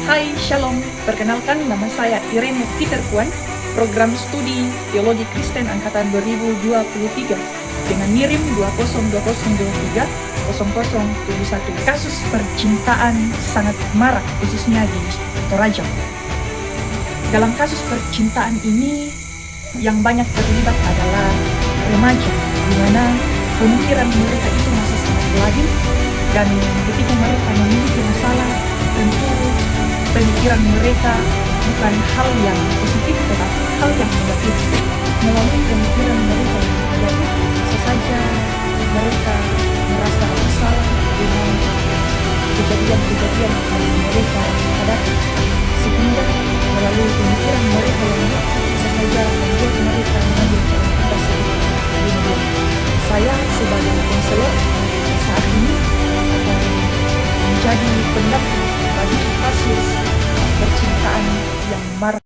Hai, Shalom. Perkenalkan, nama saya Irene Peter Puan, program studi Teologi Kristen Angkatan 2023 dengan NIRIM 2020230071. Kasus percintaan sangat marak, khususnya di Toraja. Dalam kasus percintaan ini, yang banyak terlibat adalah remaja, di mana pemikiran mereka itu masih sangat labil, dan ketika mereka memiliki masalah, tentu pemikiran mereka bukan hal yang positif, tetapi hal yang negatif. Melalui pemikiran mereka yang negatif, bisa saja mereka merasa bersalah dengan kejadian-kejadian yang mereka hadapi. Sehingga melalui pemikiran mereka yang negatif, bisa saja membuat mereka mengambil jalan pintas di hidup. Saya sebagai konselor saat ini akan menjadi pendamping bagi kasus percintaan yang marak.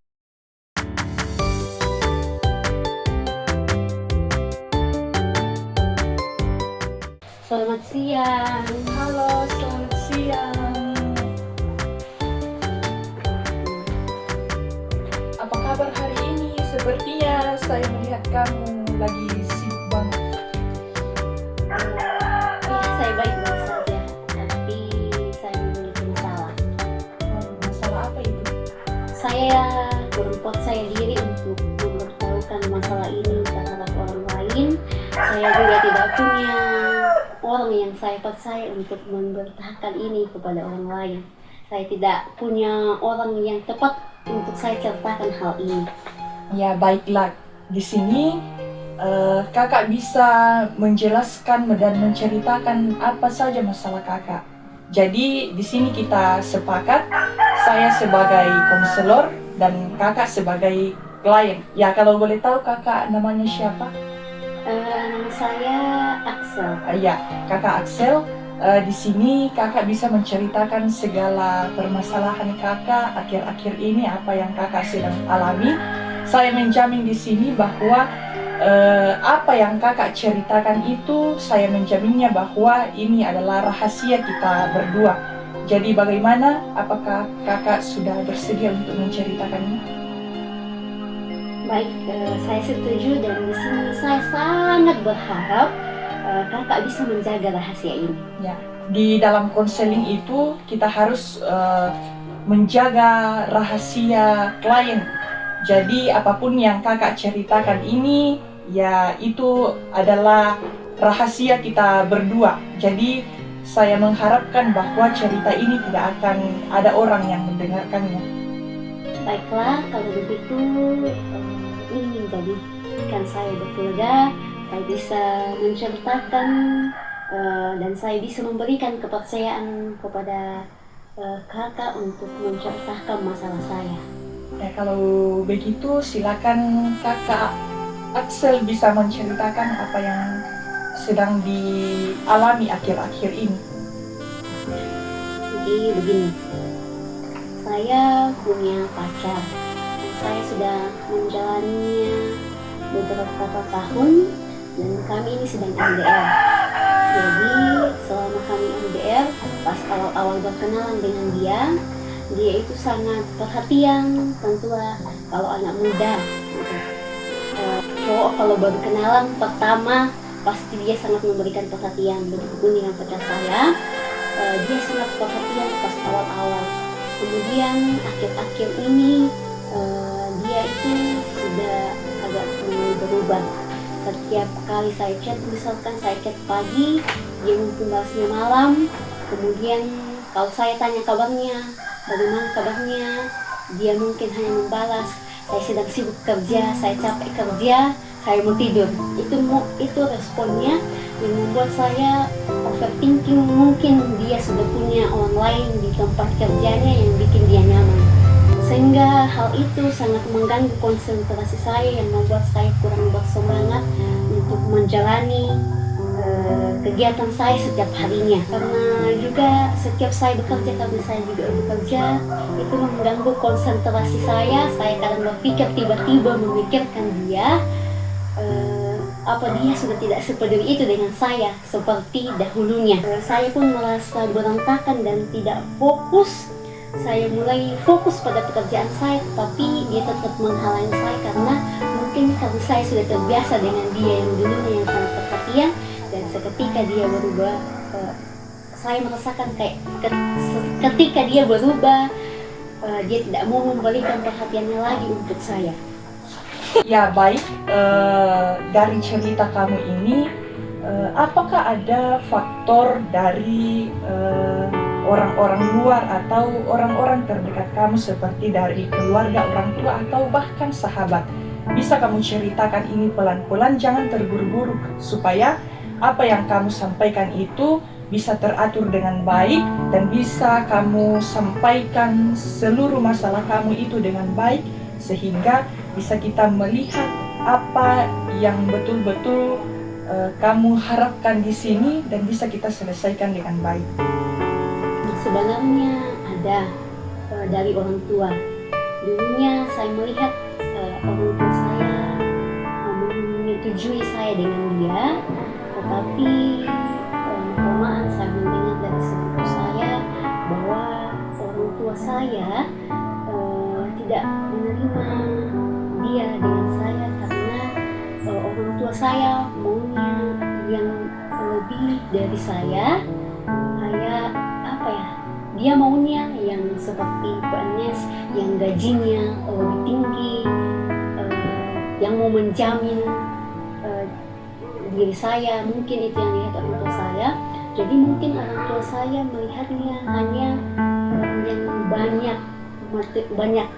Selamat siang. Halo, selamat siang. Apa kabar hari ini? Sepertinya saya melihat kamu lagi sibuk banget. Saya baik-baik saja, tapi saya memiliki masalah. Masalah apa itu? Saya berempat saya diri untuk memberitahukan masalah ini terhadap orang lain. Saya juga tidak punya orang yang saya percaya untuk memberitahukan ini kepada orang lain. Saya tidak punya orang yang tepat untuk saya ceritakan hal ini. Ya, baiklah. Di sini kakak bisa menjelaskan dan menceritakan apa saja masalah kakak. Jadi di sini kita sepakat, saya sebagai konselor dan kakak sebagai klien. Ya, kalau boleh tahu kakak namanya siapa? Nama saya Axel. Ya, kakak Axel. Di sini kakak bisa menceritakan segala permasalahan kakak akhir-akhir ini, apa yang kakak sedang alami. Saya menjamin di sini bahwa apa yang kakak ceritakan itu, saya menjaminnya bahwa ini adalah rahasia kita berdua. Jadi bagaimana? Apakah kakak sudah bersedia untuk menceritakannya? Baik, saya setuju, dan di sini saya sangat berharap kakak bisa menjaga rahasia ini. Ya, di dalam konseling itu kita harus menjaga rahasia klien. Jadi apapun yang kakak ceritakan ini, ya itu adalah rahasia kita berdua. Jadi saya mengharapkan bahwa cerita ini tidak akan ada orang yang mendengarkannya. Baiklah, kalau begitu ini menjadikan saya berkeluarga. Saya bisa menceritakan dan saya bisa memberikan kepercayaan kepada kakak untuk menceritakan masalah saya. Ya, kalau begitu silakan kakak Axel bisa menceritakan apa yang sedang dialami akhir-akhir ini. Jadi begini, saya punya pacar. Saya sudah menjalaninya beberapa tahun dan kami ini sedang LDR. Jadi selama kami LDR, pas awal-awal berkenalan dengan dia itu sangat perhatian. Tentulah kalau anak muda, cowok kalau baru kenalan pertama pasti dia sangat memberikan perhatian. Begitupun dengan pacar saya, dia sangat perhatian pas awal-awal. Kemudian akhir-akhir ini dia itu sudah agak mulai berubah. Setiap kali saya chat, misalkan saya chat pagi, dia mungkin balasnya malam. Kemudian kalau saya tanya kabarnya, bagaimana kabarnya, dia mungkin hanya membalas, saya sedang sibuk kerja, saya capek kerja, saya mau tidur. Itu responnya yang membuat saya overthinking. Mungkin dia sudah punya orang lain di tempat kerjanya yang bikin dia nyaman, sehingga hal itu sangat mengganggu konsentrasi saya, yang membuat saya kurang bersemangat untuk menjalani kegiatan saya setiap harinya. Karena juga setiap saya bekerja, karena saya juga bekerja, itu mengganggu konsentrasi saya. Saya kadang berpikir, tiba-tiba memikirkan dia, apa dia sudah tidak sepeduli itu dengan saya seperti dahulunya. Saya pun merasa berantakan dan tidak fokus saya mulai fokus pada pekerjaan saya, tetapi dia tetap menghalangi saya karena mungkin kalau saya sudah terbiasa dengan dia yang dulunya yang sangat perhatian, dan seketika dia berubah, saya merasakan kayak ketika dia berubah, dia tidak mau memberikan perhatiannya lagi untuk saya. Ya baik, dari cerita kamu ini, apakah ada faktor dari orang-orang luar atau orang-orang terdekat kamu seperti dari keluarga, orang tua, atau bahkan sahabat? Bisa kamu ceritakan ini pelan-pelan, jangan terburu-buru, supaya apa yang kamu sampaikan itu bisa teratur dengan baik dan bisa kamu sampaikan seluruh masalah kamu itu dengan baik, sehingga bisa kita melihat apa yang betul-betul kamu harapkan di sini dan bisa kita selesaikan dengan baik. Sebenarnya ada dari orang tua. Dulunya saya melihat orang tua saya menyetujui saya dengan dia, tetapi kelamaan saya mendengar dari sepupu saya bahwa orang tua saya tidak menerima dia dengan saya karena orang tua saya maunya yang lebih dari saya, kayak apa ya, dia maunya yang seperti PNS yang gajinya lebih tinggi, yang mau menjamin diri saya. Mungkin itu yang dilihat orang tua saya. Jadi mungkin orang tua saya melihatnya hanya yang banyak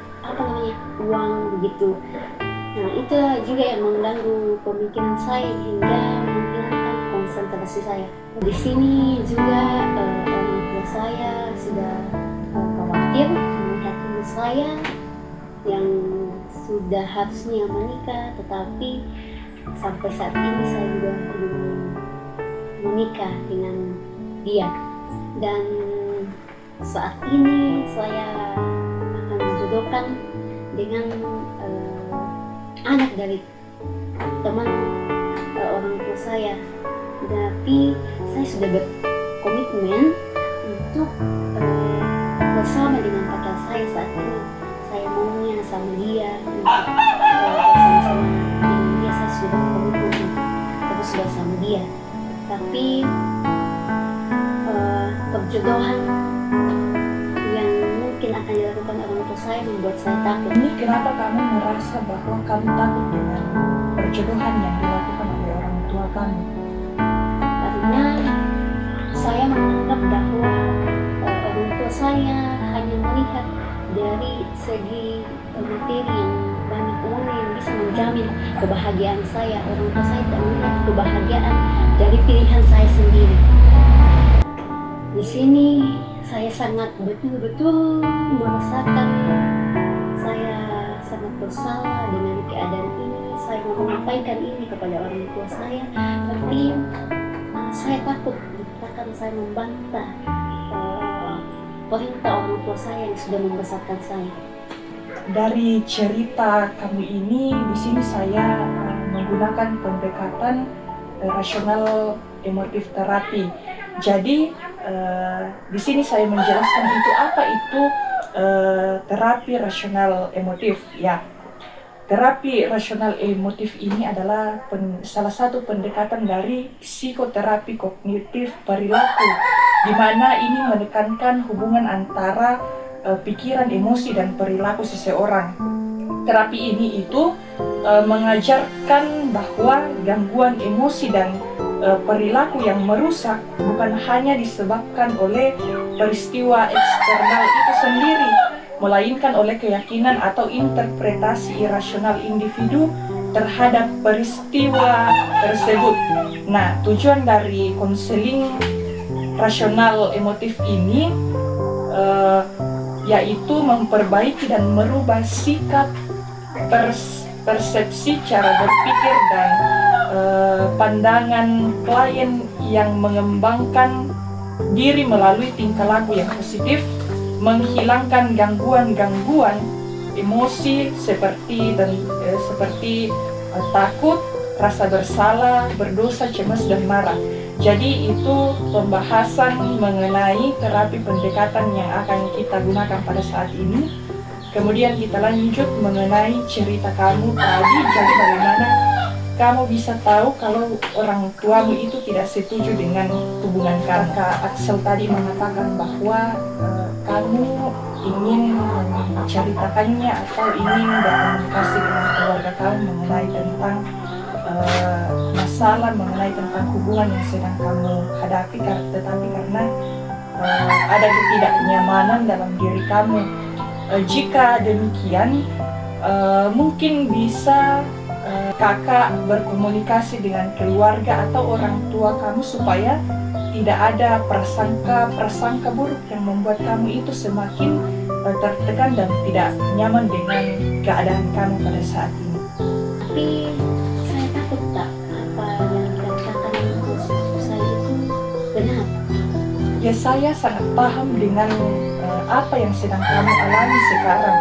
uang begitu. Nah, itu juga yang mengganggu pemikiran saya hingga menghilangkan konsentrasi saya. Di sini juga orang tua saya sudah khawatir melihat ibu saya yang sudah harusnya menikah, tetapi sampai saat ini saya juga belum menikah dengan dia. Dan saat ini saya akan berjodohkan dengan anak dari teman orang tua saya, tapi saya sudah berkomitmen untuk bersama dengan pacar saya saat ini. Saya maunya sama dia untuk bersama-sama dengan dia. Saya sudah berkomitmen terus bersama dia, tapi perjodohan yang mungkin akan dilakukan orang tua saya membuat saya takut. Ini kenapa kamu merasa bahwa kamu takut dengan perjodohan yang dilakukan oleh orang tua kamu? Karena saya menganggap bahwa orang tua saya hanya melihat dari segi materi yang banyak, uang yang bisa menjamin kebahagiaan saya. Orang tua saya tidak melihat kebahagiaan dari pilihan saya sendiri. Di sini saya sangat betul-betul merasakan saya sangat bersalah dengan keadaan ini. Saya mau menyampaikan ini kepada orang tua saya, tapi saya takut dikatakan saya membantah perintah orang tua saya yang sudah membesarkan saya. Dari cerita kamu ini, di sini saya menggunakan pendekatan rasional emotif terapi. Jadi di sini saya menjelaskan itu apa itu terapi rasional emotif. Ya, terapi rasional emotif ini adalah salah satu pendekatan dari psikoterapi kognitif perilaku, di mana ini menekankan hubungan antara pikiran, emosi, dan perilaku seseorang. Terapi ini itu mengajarkan bahwa gangguan emosi dan perilaku yang merusak bukan hanya disebabkan oleh peristiwa eksternal itu sendiri, melainkan oleh keyakinan atau interpretasi irasional individu terhadap peristiwa tersebut. Nah, tujuan dari konseling rasional emotif ini yaitu memperbaiki dan merubah sikap, persepsi, cara berpikir, dan pandangan klien yang mengembangkan diri melalui tingkah laku yang positif, menghilangkan gangguan-gangguan emosi seperti takut, rasa bersalah, berdosa, cemas, dan marah. Jadi itu pembahasan mengenai terapi pendekatan yang akan kita gunakan pada saat ini. Kemudian kita lanjut mengenai cerita kamu tadi, jadi bagaimana kamu bisa tahu kalau orang tuamu itu tidak setuju dengan hubungan kamu. Kak Axel tadi mengatakan bahwa kamu ingin menceritakannya atau ingin berkomunikasi dengan keluarga kamu mengenai tentang masalah, mengenai tentang hubungan yang sedang kamu hadapi, tetapi karena ada ketidaknyamanan dalam diri kamu. Jika demikian, mungkin bisa kakak berkomunikasi dengan keluarga atau orang tua kamu supaya tidak ada prasangka buruk yang membuat kamu itu semakin tertekan dan tidak nyaman dengan keadaan kamu pada saat ini. Tapi saya takut tak apa yang dikatakan saya itu benar. Ya, saya sangat paham dengan apa yang sedang kamu alami sekarang.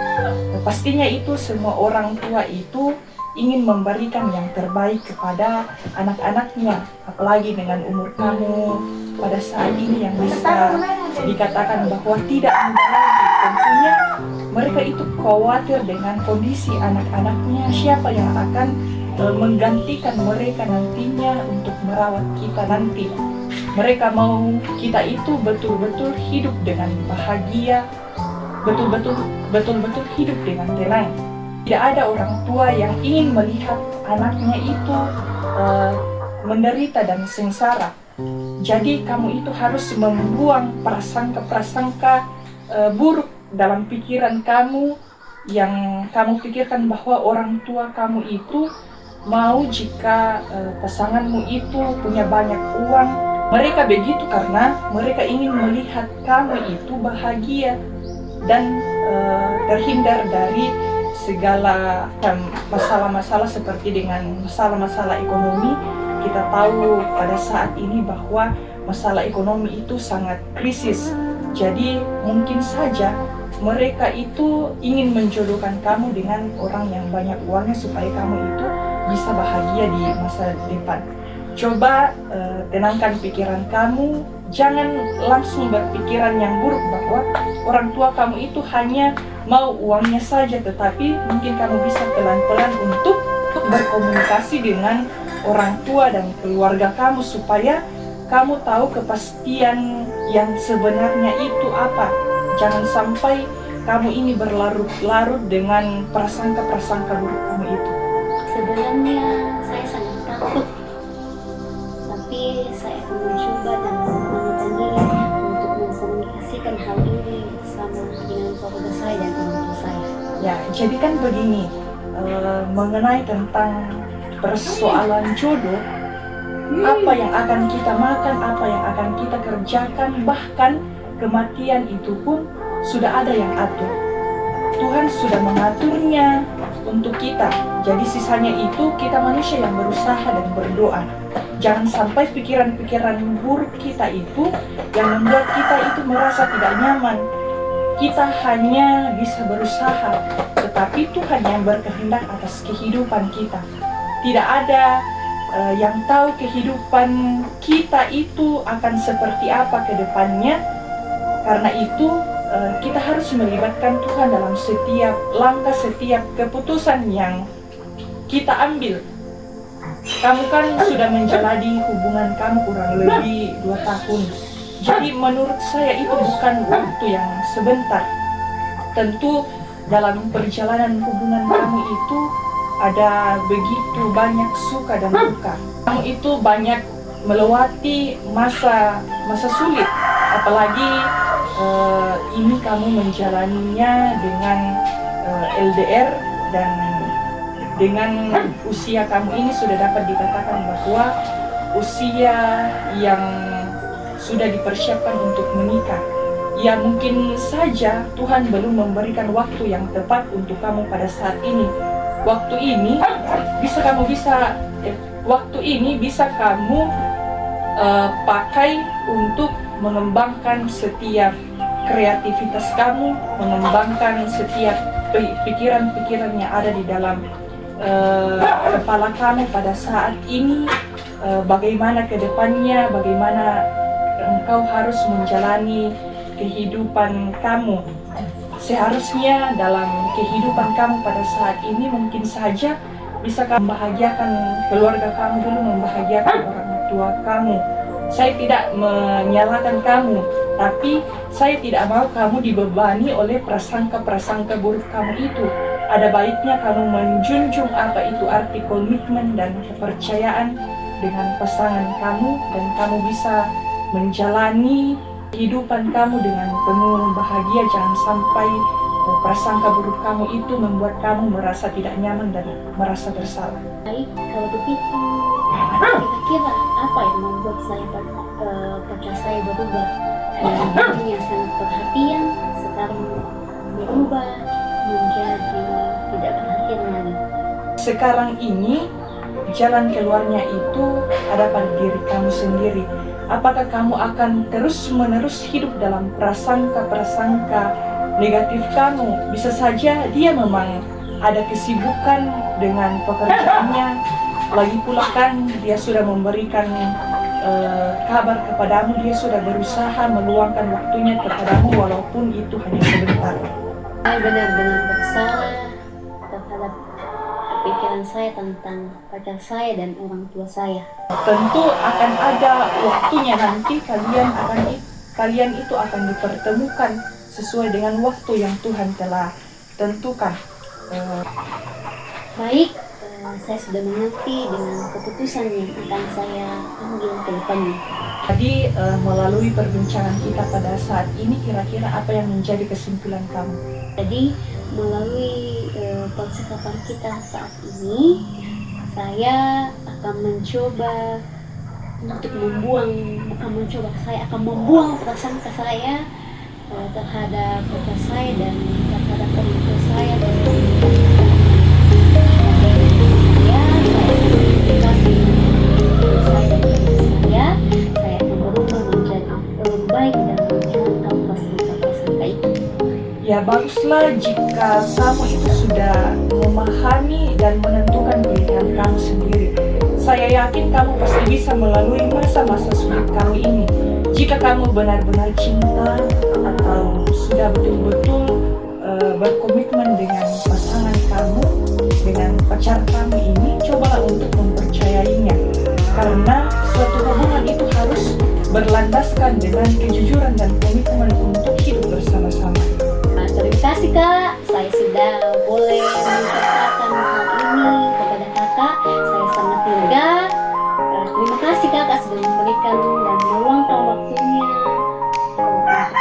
Pastinya itu semua orang tua itu ingin memberikan yang terbaik kepada anak-anaknya, apalagi dengan umur kamu pada saat ini yang bisa dikatakan bahwa tidak muda lagi. Tentunya mereka itu khawatir dengan kondisi anak-anaknya, siapa yang akan menggantikan mereka nantinya untuk merawat kita nanti. Mereka mau kita itu betul-betul hidup dengan bahagia, betul-betul hidup dengan tenang. Tidak ada orang tua yang ingin melihat anaknya itu menderita dan sengsara. Jadi kamu itu harus membuang prasangka buruk dalam pikiran kamu, yang kamu pikirkan bahwa orang tua kamu itu mau jika pasanganmu itu punya banyak uang. Mereka begitu karena mereka ingin melihat kamu itu bahagia dan terhindar dari segala masalah-masalah seperti dengan masalah-masalah ekonomi. Kita tahu pada saat ini bahwa masalah ekonomi itu sangat krisis. Jadi mungkin saja mereka itu ingin menjodohkan kamu dengan orang yang banyak uangnya supaya kamu itu bisa bahagia di masa depan. Coba tenangkan pikiran kamu, jangan langsung berpikiran yang buruk bahwa orang tua kamu itu hanya mau uangnya saja, tetapi mungkin kamu bisa pelan-pelan untuk berkomunikasi dengan orang tua dan keluarga kamu supaya kamu tahu kepastian yang sebenarnya itu apa. Jangan sampai kamu ini berlarut-larut dengan prasangka-prasangka buruk kamu itu. Sebenarnya saya sangat takut, tapi saya akan mencoba dan menenangkan diri untuk mengkomunikasikan hal ini sama dengan keluarga saya dan orang tua saya. Ya, jadi kan begini, mengenai tentang persoalan jodoh, apa yang akan kita makan, apa yang akan kita kerjakan, bahkan kematian itu pun sudah ada yang atur. Tuhan sudah mengaturnya untuk kita. Jadi sisanya itu kita manusia yang berusaha dan berdoa. Jangan sampai pikiran-pikiran buruk kita itu yang membuat kita itu merasa tidak nyaman. Kita hanya bisa berusaha, tetapi Tuhan yang berkehendak atas kehidupan kita. Tidak ada yang tahu kehidupan kita itu akan seperti apa ke depannya. Karena itu kita harus melibatkan Tuhan dalam setiap langkah, setiap keputusan yang kita ambil. Kamu kan sudah menjalani hubungan kamu kurang lebih 2 tahun. Jadi menurut saya itu bukan waktu yang sebentar. Tentu dalam perjalanan hubungan kamu itu ada begitu banyak suka dan duka. Kamu itu banyak melewati masa sulit, apalagi ini kamu menjalaninya dengan LDR, dan dengan usia kamu ini sudah dapat dikatakan bahwa usia yang sudah dipersiapkan untuk menikah. Ya, mungkin saja Tuhan belum memberikan waktu yang tepat untuk kamu pada saat ini. Waktu ini bisa kamu pakai untuk mengembangkan setiap kreativitas kamu, mengembangkan setiap pikiran-pikiran yang ada di dalam kepala kamu pada saat ini. bagaimana ke depannya, bagaimana engkau harus menjalani kehidupan kamu. Seharusnya dalam kehidupan kamu pada saat ini mungkin saja bisa kamu membahagiakan keluarga kamu dulu, membahagiakan orang tua kamu. Saya tidak menyalahkan kamu, tapi saya tidak mau kamu dibebani oleh prasangka-prasangka buruk kamu itu. Ada baiknya kamu menjunjung apa itu arti komitmen dan kepercayaan dengan pasangan kamu, dan kamu bisa menjalani kehidupan kamu dengan penuh bahagia. Jangan sampai prasangka buruk kamu itu membuat kamu merasa tidak nyaman dan merasa bersalah. Baik, kalau begitu, kira-kira apa yang membuat pacar saya berubah? Yang sangat perhatian sekarang berubah menjadi tidak perhatian lagi. Sekarang ini jalan keluarnya itu ada pada diri kamu sendiri. Apakah kamu akan terus-menerus hidup dalam prasangka-prasangka negatif kamu? Bisa saja dia memang ada kesibukan dengan pekerjaannya. Lagi pula kan dia sudah memberikan kabar kepadamu, dia sudah berusaha meluangkan waktunya kepadamu walaupun itu hanya sebentar. Saya benar-benar bersalah terhadap pikiran saya tentang pacar saya dan orang tua saya. Tentu akan ada waktunya nanti kalian itu akan dipertemukan sesuai dengan waktu yang Tuhan telah tentukan. Baik, saya sudah mengerti dengan keputusan yang akan saya ambil ke depannya. Jadi melalui perbincangan kita pada saat ini, kira-kira apa yang menjadi kesimpulan kamu? Jadi melalui percakapan kita saat ini, saya akan mencoba saya akan membuang prasangka saya terhadap pacar saya dan terhadap orang tua saya. Saya akan berubah menjadi lebih baik dan menghilangkan prasangka itu. Ya baguslah jika kamu itu sudah memahami dan menentukan pilihan kamu sendiri. Saya yakin kamu pasti bisa melalui masa-masa sulit kamu ini. Jika kamu benar-benar cinta atau sudah betul-betul berkomitmen dengan pasangan kamu, dengan pacar kamu ini, cobalah untuk mempercayainya. Karena suatu hubungan itu harus berlandaskan dengan kejujuran dan komitmen untuk hidup bersama-sama. Terima kasih Kak, saya sudah boleh menceritakan hal ini kepada Kakak. Saya sangat lega. Terima kasih Kakak sudah memberikan dan meluangkan waktunya untuk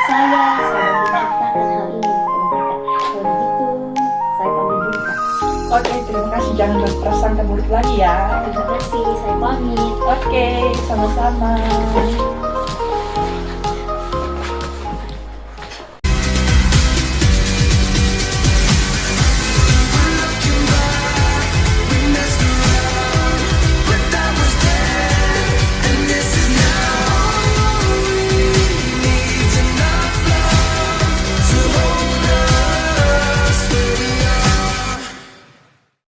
saya menceritakan hal ini kepada Kakak. Kalau begitu, saya pamit dulu Kak. Oke, terima kasih. Jangan berprasangka buruk lagi ya. Terima kasih, saya pamit. Oke, sama-sama.